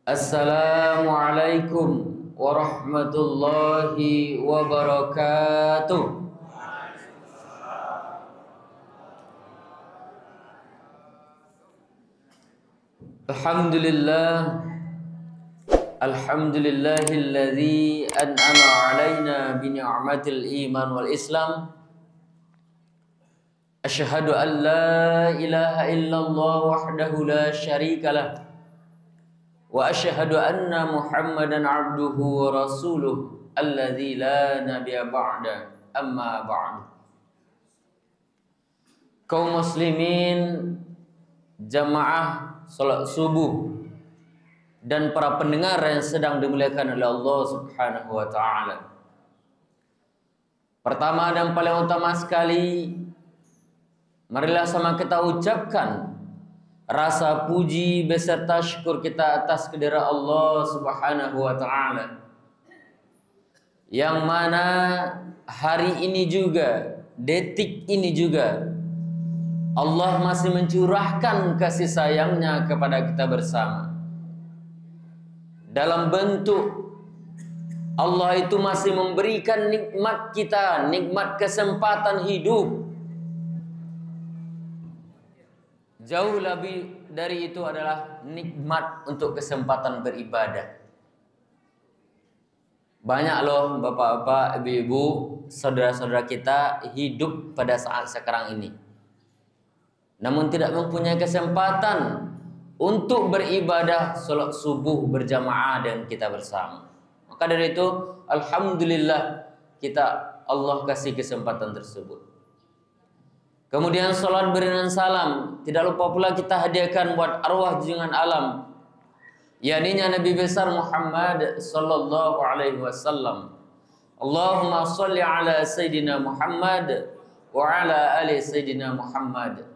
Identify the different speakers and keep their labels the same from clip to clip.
Speaker 1: Assalamualaikum warahmatullahi wabarakatuh. Alhamdulillah, alhamdulillahilladzi an'ama alaina bi ni'matil iman wal islam. Asyhadu an la ilaha illallah wahdahu la syarikalah. Wa asyhadu anna Muhammadan abduhu wa rasuluh alladzi la nabiyya ba'da, amma ba'du. Kaum muslimin, jamaah salat subuh dan para pendengar yang sedang dimuliakan oleh Allah Subhanahu wa taala. Pertama dan paling utama sekali, marilah sama kita ucapkan rasa puji beserta syukur kita atas kehadirat Allah Subhanahu wa taala, yang mana hari ini juga, detik ini juga, Allah masih mencurahkan kasih sayangnya kepada kita bersama. Dalam bentuk Allah itu masih memberikan nikmat kita, nikmat kesempatan hidup. Jauh lebih dari itu adalah nikmat untuk kesempatan beribadah. Banyak loh bapak-bapak, ibu-ibu, saudara-saudara kita hidup pada saat sekarang ini, namun tidak mempunyai kesempatan untuk beribadah salat subuh berjamaah dengan kita bersama. Maka dari itu, alhamdulillah kita Allah kasih kesempatan tersebut. Kemudian salat beriringan salam, tidak lupa pula kita hadiahkan buat arwah junjungan alam, yakninya Nabi besar Muhammad sallallahu alaihi wasallam. Allahumma shalli ala Sayyidina Muhammad wa ala ali Sayyidina Muhammad.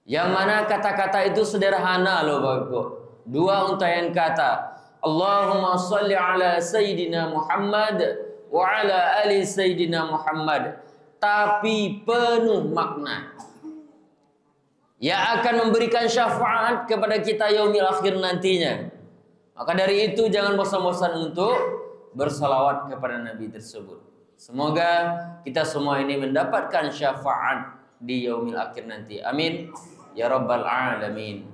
Speaker 1: Yang mana kata-kata itu sederhana loh Bapak. Dua untaian kata. Allahumma shalli ala Sayyidina Muhammad wa ala ali Sayyidina Muhammad, tapi penuh makna, yang akan memberikan syafaat kepada kita yaumil akhir nantinya. Maka dari itu jangan bosan-bosan untuk bersalawat kepada Nabi tersebut. Semoga kita semua ini mendapatkan syafaat di yaumil akhir nanti. Amin ya rabbal alamin.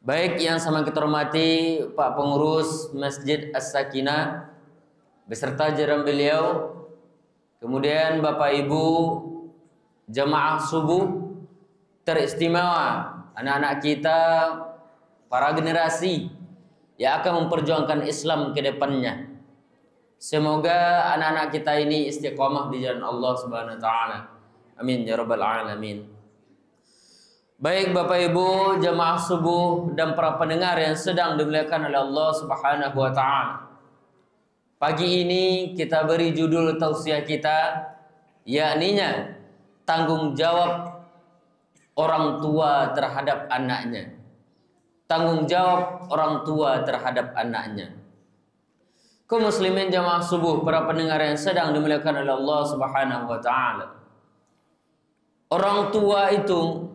Speaker 1: Baik, yang sama kita hormati Pak Pengurus Masjid As-Sakinah beserta jajaran beliau, kemudian Bapak Ibu jamaah subuh teristimewa, anak-anak kita, para generasi yang akan memperjuangkan Islam ke depannya. Semoga anak-anak kita ini istiqomah di jalan Allah Subhanahu wa taala. Amin ya rabbal alamin. Baik Bapak Ibu jamaah subuh dan para pendengar yang sedang dimuliakan oleh Allah Subhanahu wa taala. Pagi ini kita beri judul tausiah kita, yakninya tanggung jawab orang tua terhadap anaknya. Tanggung jawab orang tua terhadap anaknya. Kaum muslimin jamaah subuh, para pendengar yang sedang dimuliakan oleh Allah Subhanahu wa taala. Orang tua itu,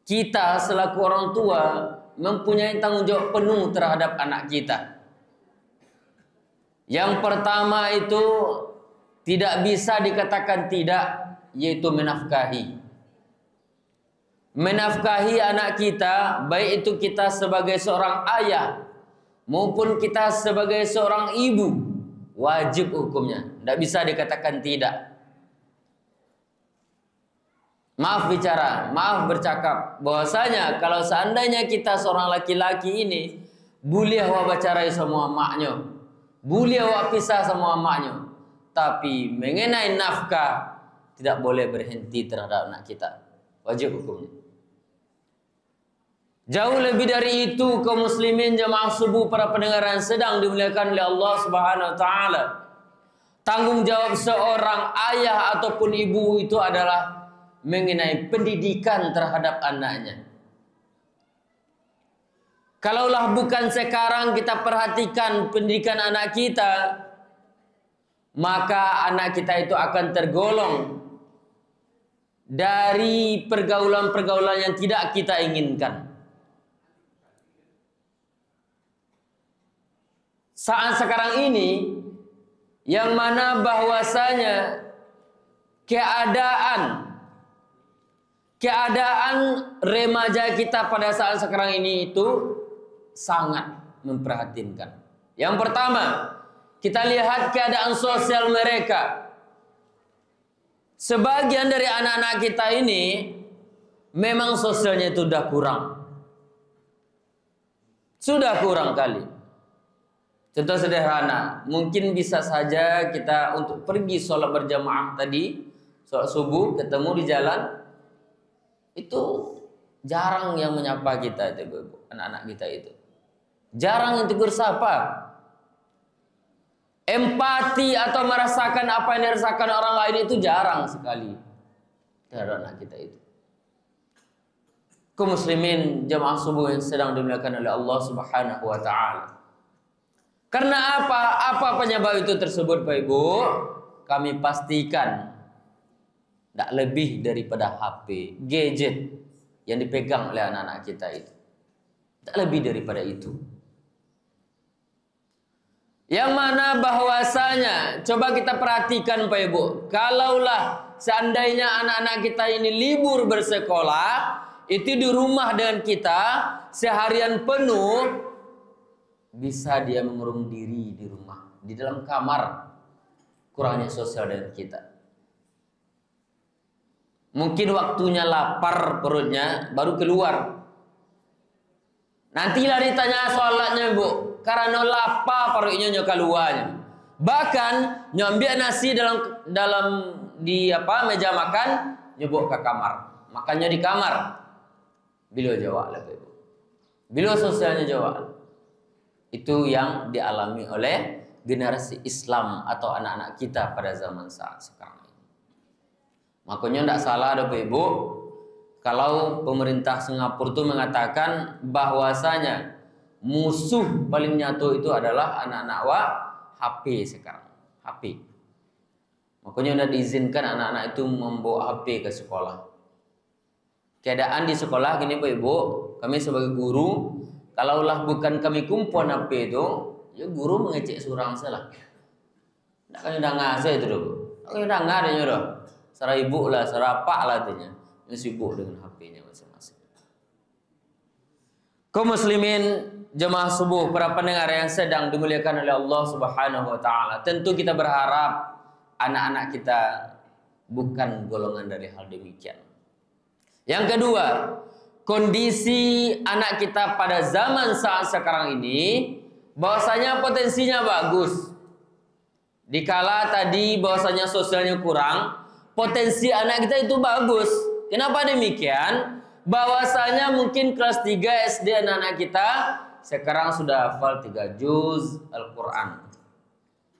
Speaker 1: kita selaku orang tua mempunyai tanggung jawab penuh terhadap anak kita. Yang pertama itu tidak bisa dikatakan tidak, yaitu menafkahi. Menafkahi anak kita, baik itu kita sebagai seorang ayah maupun kita sebagai seorang ibu, wajib hukumnya, tidak bisa dikatakan tidak. Maaf bicara, maaf bercakap, bahwasanya kalau seandainya kita seorang laki-laki ini boleh wawancara semua maknya, boleh pisah sama maknya, tapi mengenai nafkah tidak boleh berhenti terhadap anak kita, wajib hukumnya. Jauh lebih dari itu, kaum muslimin jamaah subuh, para pendengar yang sedang dimuliakan oleh Allah Subhanahu wa taala, tanggung jawab seorang ayah ataupun ibu itu adalah mengenai pendidikan terhadap anaknya. Kalaulah bukan sekarang kita perhatikan pendidikan anak kita, maka anak kita itu akan tergolong dari pergaulan-pergaulan yang tidak kita inginkan. saat sekarang ini, yang mana bahwasanya keadaan remaja kita pada saat sekarang ini itu sangat memprihatinkan. Yang pertama, kita lihat keadaan sosial mereka. Sebagian dari anak-anak kita ini memang sosialnya itu sudah kurang. Sudah kurang kali. Contoh sederhana, mungkin bisa saja kita untuk pergi sholat berjamaah tadi, sholat subuh, ketemu di jalan, itu jarang yang menyapa kita itu, anak-anak kita itu. Jarang yang tegur sapa. Empati atau merasakan apa yang dirasakan orang lain itu jarang sekali terhadap anak kita itu. Kaum muslimin jamaah subuh yang sedang dimuliakan oleh Allah Subhanahu wa taala. Karena apa? Apa penyebab itu tersebut, Pak Ibu? Kami pastikan tidak lebih daripada HP, gadget yang dipegang oleh anak-anak kita itu. Tidak lebih daripada itu. Yang mana bahwasanya, coba kita perhatikan Pak Ibu, kalaulah seandainya anak-anak kita ini libur bersekolah, itu di rumah dengan kita seharian penuh, bisa dia mengurung diri di rumah, di dalam kamar, kurangnya sosial dengan kita. Mungkin waktunya lapar perutnya, baru keluar. Nantilah ditanya sholatnya Bu, karena lapar perutnya nyo keluarnya. Bahkan nyambil nasi dalam meja makan, nyebuk ke kamar, makannya di kamar. Beliau jawab lah Bu. Beliau sosialnya jawab. Itu yang dialami oleh generasi Islam atau anak-anak kita pada zaman saat sekarang ini. Makanya tidak salah ada Bapak Ibu, kalau pemerintah Singapura itu mengatakan bahwasanya musuh paling nyata itu adalah anak-anak HP sekarang. HP. Makanya tidak diizinkan anak-anak itu membawa HP ke sekolah. Keadaan di sekolah gini Bapak Ibu, kami sebagai guru, kalaulah bukan kami kumpulan HP itu, ya guru mengecek surang salah. Tidak kan udah ngasih itu dulu. Udah nggak ada nyuruh. Serah ibu lah, serah pak lah tuh yang sibuk dengan HP-nya masing-masing. Kaum muslimin jemaah subuh, para pendengar yang sedang dimuliakan oleh Allah Subhanahu wa taala. Tentu kita berharap anak-anak kita bukan golongan dari hal demikian. Yang kedua, kondisi anak kita pada zaman saat sekarang ini bahwasanya potensinya bagus. Dikala tadi bahwasanya sosialnya kurang, potensi anak kita itu bagus. Kenapa demikian? Bahwasanya mungkin kelas 3 SD anak-anak kita sekarang sudah hafal 3 juz Al-Quran,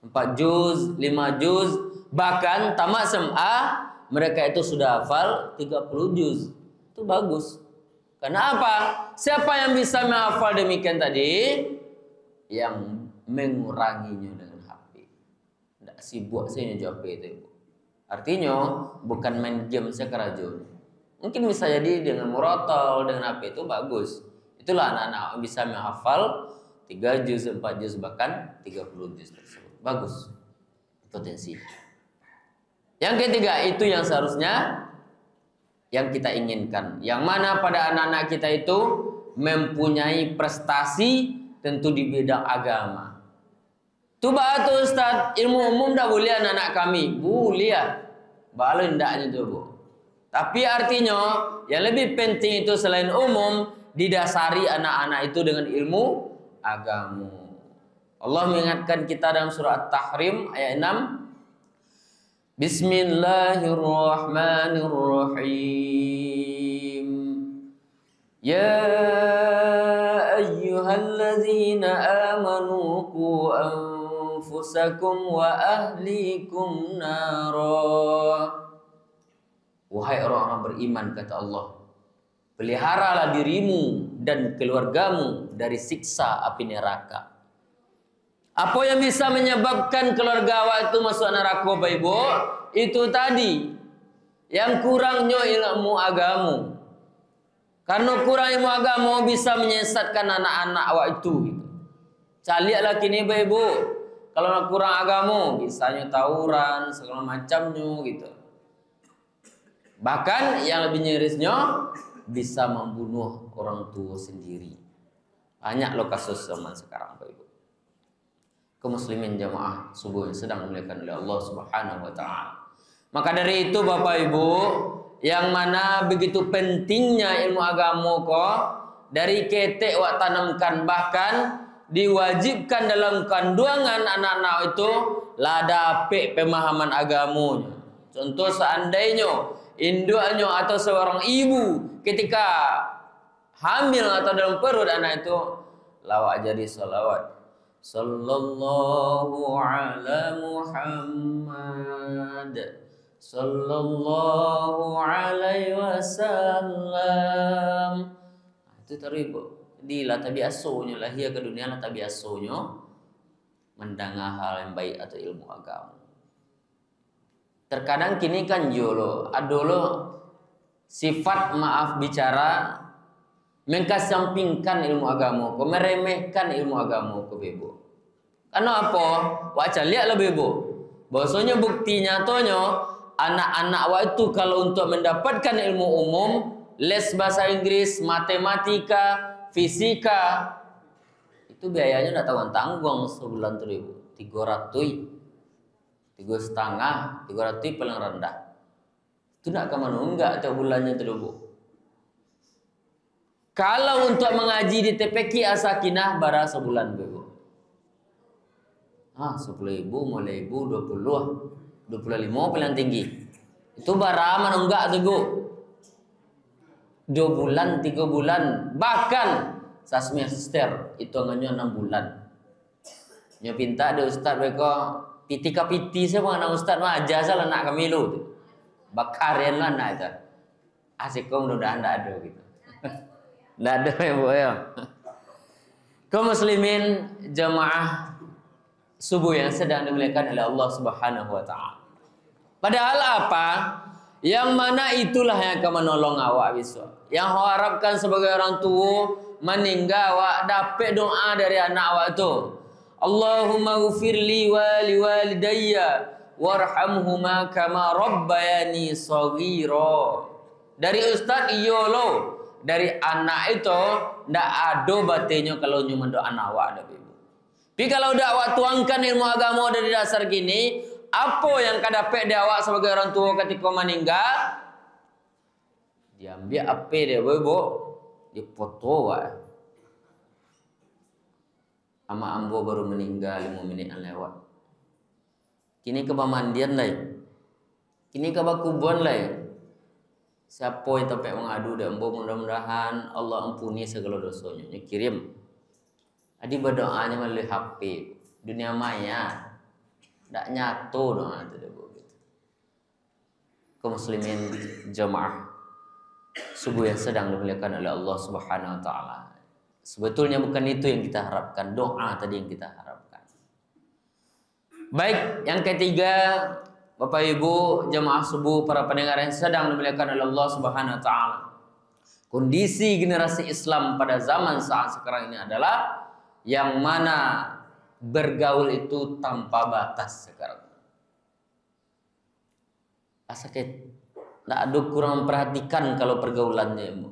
Speaker 1: 4 juz, 5 juz, bahkan tamat SMA mereka itu sudah hafal 30 juz. Itu bagus. Kenapa? Siapa yang bisa menghafal demikian tadi? Yang menguranginya dengan HP. Tidak sibuk saya jawab HP itu. Artinya bukan main game sekarang. Mungkin bisa jadi dengan murotal, dengan HP itu bagus. Itulah anak-anak bisa menghafal 3 juz, 4 juz, bahkan 30 juz tersebut. Bagus potensi. Yang ketiga, itu yang seharusnya yang kita inginkan. Yang mana pada anak-anak kita itu mempunyai prestasi tentu di bidang agama. Tuh Ustaz, ilmu umum dah boleh anak-anak kami. Boleh. Balon ndaknya itu Bu. Tapi artinya yang lebih penting itu selain umum, didasari anak-anak itu dengan ilmu agama. Allah mengingatkan kita dalam surah At-Tahrim ayat 6. Bismillahirrahmanirrahim. Ya ayyuhalladzina amanu qu anfusakum wa ahlikum nara. Wahai orang-orang beriman, kata Allah, peliharalah dirimu dan keluargamu dari siksa api neraka. Apa yang bisa menyebabkan keluarga awak itu masuk neraka, Bapak Ibu? Itu tadi, yang kurangnya ilmu agama. Karena kurang ilmu agama bisa menyesatkan anak-anak awak itu. Caliaklah kini ibu. Kalau nak kurang agama, bisanya tawuran, segala macamnya gitu. Bahkan yang lebih nyerisnya bisa membunuh orang tua sendiri. Banyak loh kasus zaman sekarang, Bapak Ibu. Kaum muslimin jamaah subuh yang sedang dimuliakan oleh Allah Subhanahu wa taala. Maka dari itu Bapak Ibu, yang mana begitu pentingnya ilmu agama kok dari ketek wak tanamkan, bahkan diwajibkan dalam kandungan anak-anak itu lah dapat pemahaman agamanya. Contoh seandainya induknya atau seorang ibu ketika hamil atau dalam perut anak itu lawak jadi salawat sallallahu ala Muhammad sallallahu alaihi wasallam. Itu teribu di la tabiasonya lahir ke dunia la tabiasonya mendengar hal yang baik atau ilmu agama. Terkadang kini kan jolo adolo sifat maaf bicara mengkesampingkan ilmu agama, meremehkan ilmu agama ke bebo. Karena apa? Waca lihat lah bebo. Bahwasanya bukti nyatonya anak-anak waktu kalau untuk mendapatkan ilmu umum, les bahasa Inggris, matematika, fisika, itu biayanya tidak tanggung sebulan tuh ibu, 300, 3,5, 300 paling rendah. Itu nak kemana enggak tiap bulannya tuh ibu. Kalau untuk mengaji di TPQ As-Sakinah bara sebulan ibu. 10.000, mulai 20, 25 paling tinggi. Itu bara mana enggak tuh ibu. 2 bulan, 3 bulan, bahkan semester itu hanya 6 bulan. Nya pinta ada ustaz mereka pitika piti saya mengenal ustaz mah aja salah nak kami lu. Bakarin lah nak itu. Asik kau mudah-mudahan enggak ada gitu. Enggak ada ya Bu ya. Kaum muslimin jamaah subuh yang sedang dimuliakan oleh Allah Subhanahu wa taala. Padahal apa? Yang mana itulah yang akan menolong awak besok. Yang awak harapkan sebagai orang tua meninggal awak dapat doa dari anak awak itu. Allahumma ghfirli wa liwalidayya warhamhuma kama rabbayani shaghira. Dari ustaz iyo lo, dari anak itu ndak ada batinnya kalau cuma doa anak awak ada ibu. Tapi kalau ndak awak tuangkan ilmu agama dari dasar gini, apa yang kadapet dia awak sebagai orang tua ketika meninggal? Dia ambil apa dia ibu? Dia foto awak. Ama ambo baru meninggal 5 menit yang lewat. Kini ke pemandian lah. Kini ke bakubuan lah. Siapa yang sampai mengadu dan ambo mudah-mudahan Allah ampuni segala dosanya. Dia kirim. Adi berdoanya melalui HP. Dunia maya. Tak nyatu doa itu gitu. Kaum muslimin jamaah subuh yang sedang dimuliakan oleh Allah Subhanahu wa taala. Sebetulnya bukan itu yang kita harapkan, doa tadi yang kita harapkan. Baik, yang ketiga, Bapak Ibu jamaah subuh para pendengar yang sedang dimuliakan oleh Allah Subhanahu wa taala. Kondisi generasi Islam pada zaman saat sekarang ini adalah yang mana bergaul itu tanpa batas sekarang. Sakit. Tidak ada kurang memperhatikan kalau pergaulannya ibu.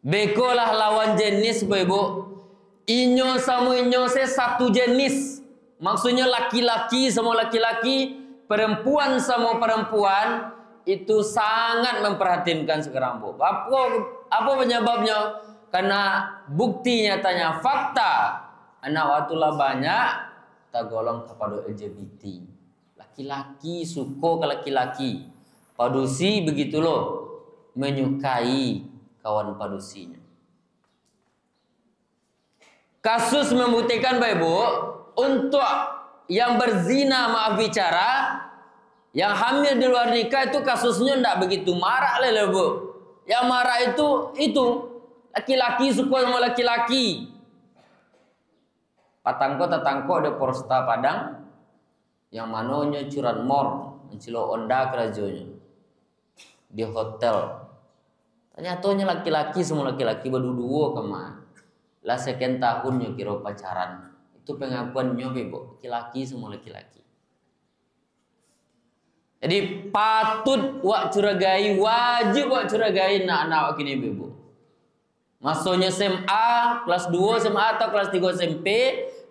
Speaker 1: Bekolah lawan jenis ibu. Inyo sama inyo satu jenis. Maksudnya laki-laki sama laki-laki, perempuan sama perempuan itu sangat memperhatikan sekarang bu. Apa penyebabnya? Karena bukti nyatanya fakta. Anak waktulah banyak tergolong kepada LGBT. Laki-laki suka ke laki-laki. Padusi begitu loh. Menyukai kawan padusinya. Kasus membuktikan Bapak Ibu, untuk yang berzina maaf bicara, yang hamil di luar nikah itu kasusnya tidak begitu marah lah Bu. Yang marah itu laki-laki suka sama laki-laki. Tatangko ada Polresta Padang yang manonya curanmor mencilo onda kerajonya di hotel. Ternyata laki-laki semua laki-laki berdua kemana? lah sekian tahun kira pacaran. Itu pengakuannya bebo, laki-laki semua laki-laki. Jadi patut wak curigai, wajib wak curigai anak-anak kini bebo. Masuknya SMA, kelas 2 SMA atau kelas 3 SMP,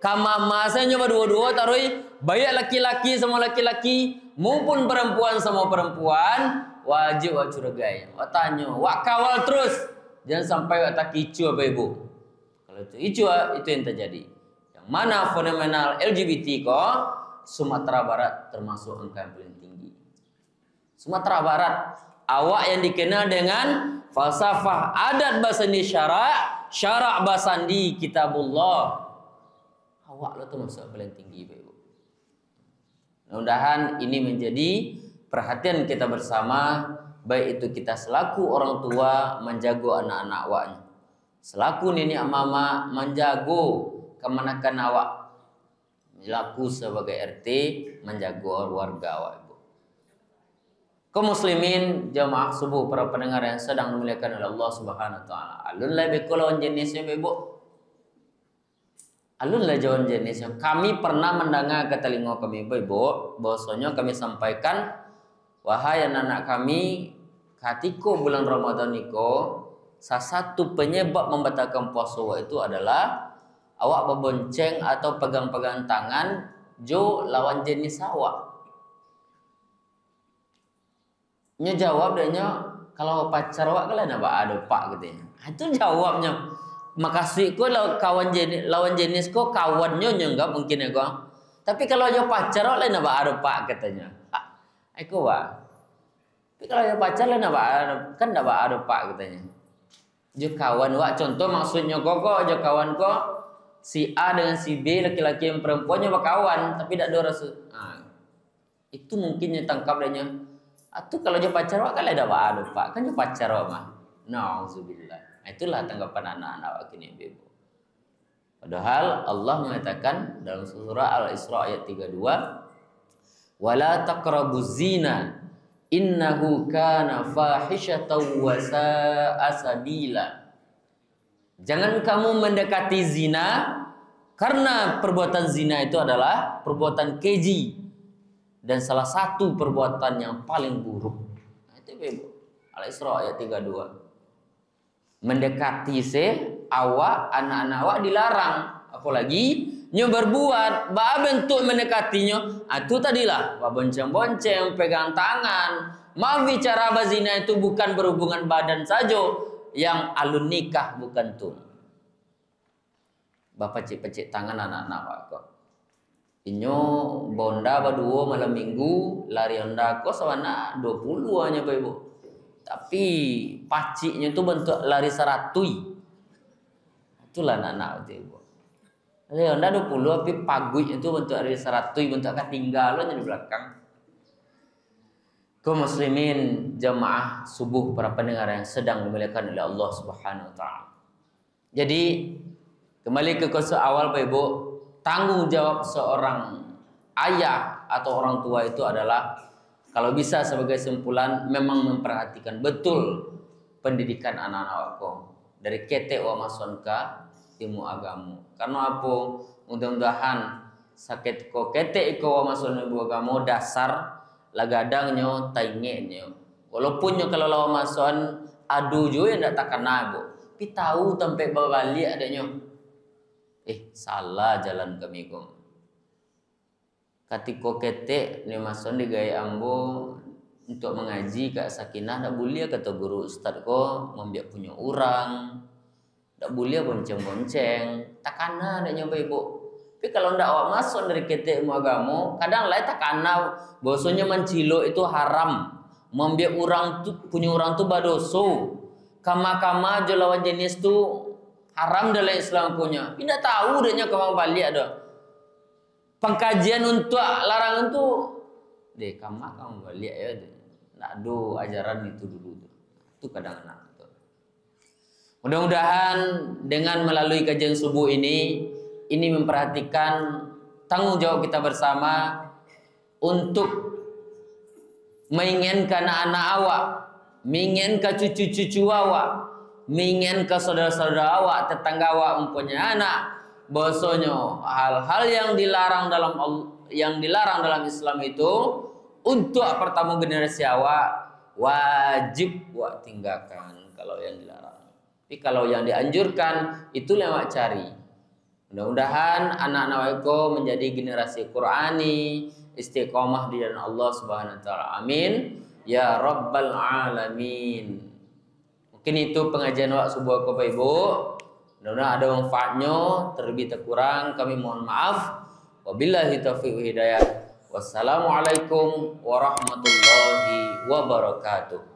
Speaker 1: kama masanya berdua-dua taruh banyak laki-laki semua laki-laki maupun perempuan semua perempuan, wajib wak curigai. Wak tanya, wak kawal terus. Jangan sampai wak tak icu apa ibu. Kalau itu icu itu yang terjadi. Yang mana fenomenal LGBT kok Sumatera Barat termasuk angka yang paling tinggi. Sumatera Barat, awak yang dikenal dengan falsafah adat basandi syarak basandi kitabullah. Awak lo tuh masuk paling tinggi, Ibu. Mudah-mudahan ini menjadi perhatian kita bersama, baik itu kita selaku orang tua menjaga anak-anak awaknya, selaku nenek mama menjaga kemanakan awak, selaku sebagai RT menjaga warga awak. Kaum muslimin jamaah subuh, para pendengar yang sedang dimuliakan oleh Allah Subhanahu wa taala. Alun la bekolawan jenisnya Ibu. Alun la jawan jenisnya. Kami pernah mendengar ke telinga kami Ibu, bahwasanya kami sampaikan, wahai anak-anak kami, ketika bulan Ramadan niko, salah satu penyebab membatalkan puasa itu adalah awak berbonceng atau pegang-pegang tangan jo lawan jenis awak. Nya jawab danya, kalau pacar awak kalian apa ada pak katanya. Itu jawabnya. Makasih ko kawan jenis lawan jenis ko kawannya enggak mungkin ya ko. Tapi kalau yo pacar awak lain apa ada pak katanya. Aku wah. Tapi kalau yo pacar lain apa ada kan enggak ada pak katanya. Jo kawan wak contoh maksudnya kok jo kawan ko si A dengan si B laki-laki yang perempuannya berkawan tapi tidak ada rasa. Itu mungkin yang tangkap danya. Atau kalau dia pacar wak kalian ada pak kan dia pacar wak mah. Nauzubillah. Itulah tanggapan anak-anak wak kini Ibu. Padahal Allah mengatakan dalam surah Al-Isra ayat 32, wala taqrabuz zina innahu kana fahisyatan wa sa'a sabila. Jangan kamu mendekati zina karena perbuatan zina itu adalah perbuatan keji dan salah satu perbuatan yang paling buruk. Itu Ibu. Al-Isra ayat 32. Mendekati awak, anak-anak awak dilarang. Apalagi nyo berbuat, ba bentuk mendekatinya. Itu tadilah, ba bonceng-bonceng, pegang tangan. Maaf bicara bazina itu bukan berhubungan badan saja, yang alun nikah bukan tuh. Bapak pecik-pecik tangan anak-anak awak kok. Inyo bonda berdua malam minggu lari onda kok sawana 20 hanya Pak Ibu. Tapi paciknya itu bentuk lari 100. Itulah anak-anak itu Ibu. Lari onda 20 tapi pagunya itu bentuk lari 100, bentuk ketinggalan di belakang. Kaum muslimin jamaah subuh, para pendengar yang sedang dimuliakan oleh Allah Subhanahu wa taala. Jadi kembali ke konsep awal Pak Ibu. Tanggung jawab seorang ayah atau orang tua itu adalah, kalau bisa sebagai simpulan, memang memperhatikan betul pendidikan anak-anak aku dari kete wa masonka ilmu agamu. Karena apa? Mudah-mudahan sakit ko kete ko wa mason ilmu agamu dasar lagadangnya taingennya. Walaupun kalau lawan mason adu jo yang tak kena Bu. Tapi tahu sampai balik adanya. Salah jalan kami kom. Katiko kete ni mason di gaya ambo untuk mengaji Kak Sakinah dak boleh kata guru ustaz ko membiak punya orang. Dak boleh bonceng-bonceng. Takana dak nyoba Ibu. Tapi kalau ndak awak mason dari kete ilmu agama, kadang lain takana bahwasanya mencilo itu haram. Membiak orang tu punya orang tu badoso. Kama-kama lawan jenis tu haram dalam Islam punya. Tidak tahu dehnya kamu balik ada. Pengkajian untuk larangan tu kamu balik ya. Nak do ajaran itu dulu. Itu kadang-kadang. Mudah-mudahan dengan melalui kajian subuh ini memperhatikan tanggung jawab kita bersama untuk menginginkan anak-anak awak, menginginkan cucu-cucu awak, mingen ke saudara-saudara awak, tetangga awak mempunyai anak, bahwasanya hal-hal yang dilarang dalam Islam itu untuk pertama generasi awak wajib awak tinggalkan kalau yang dilarang. Tapi kalau yang dianjurkan itu yang awak cari. Mudah-mudahan anak-anak awak menjadi generasi Qur'ani, istiqomah di jalan Allah Subhanahu wa taala. Amin ya rabbal alamin. Mungkin itu pengajian awak subuh Bapak Ibu. Mudah-mudahan ada manfaatnya, terlebih terkurang kami mohon maaf. Wabillahi taufiq wa hidayah. Wassalamualaikum warahmatullahi wabarakatuh.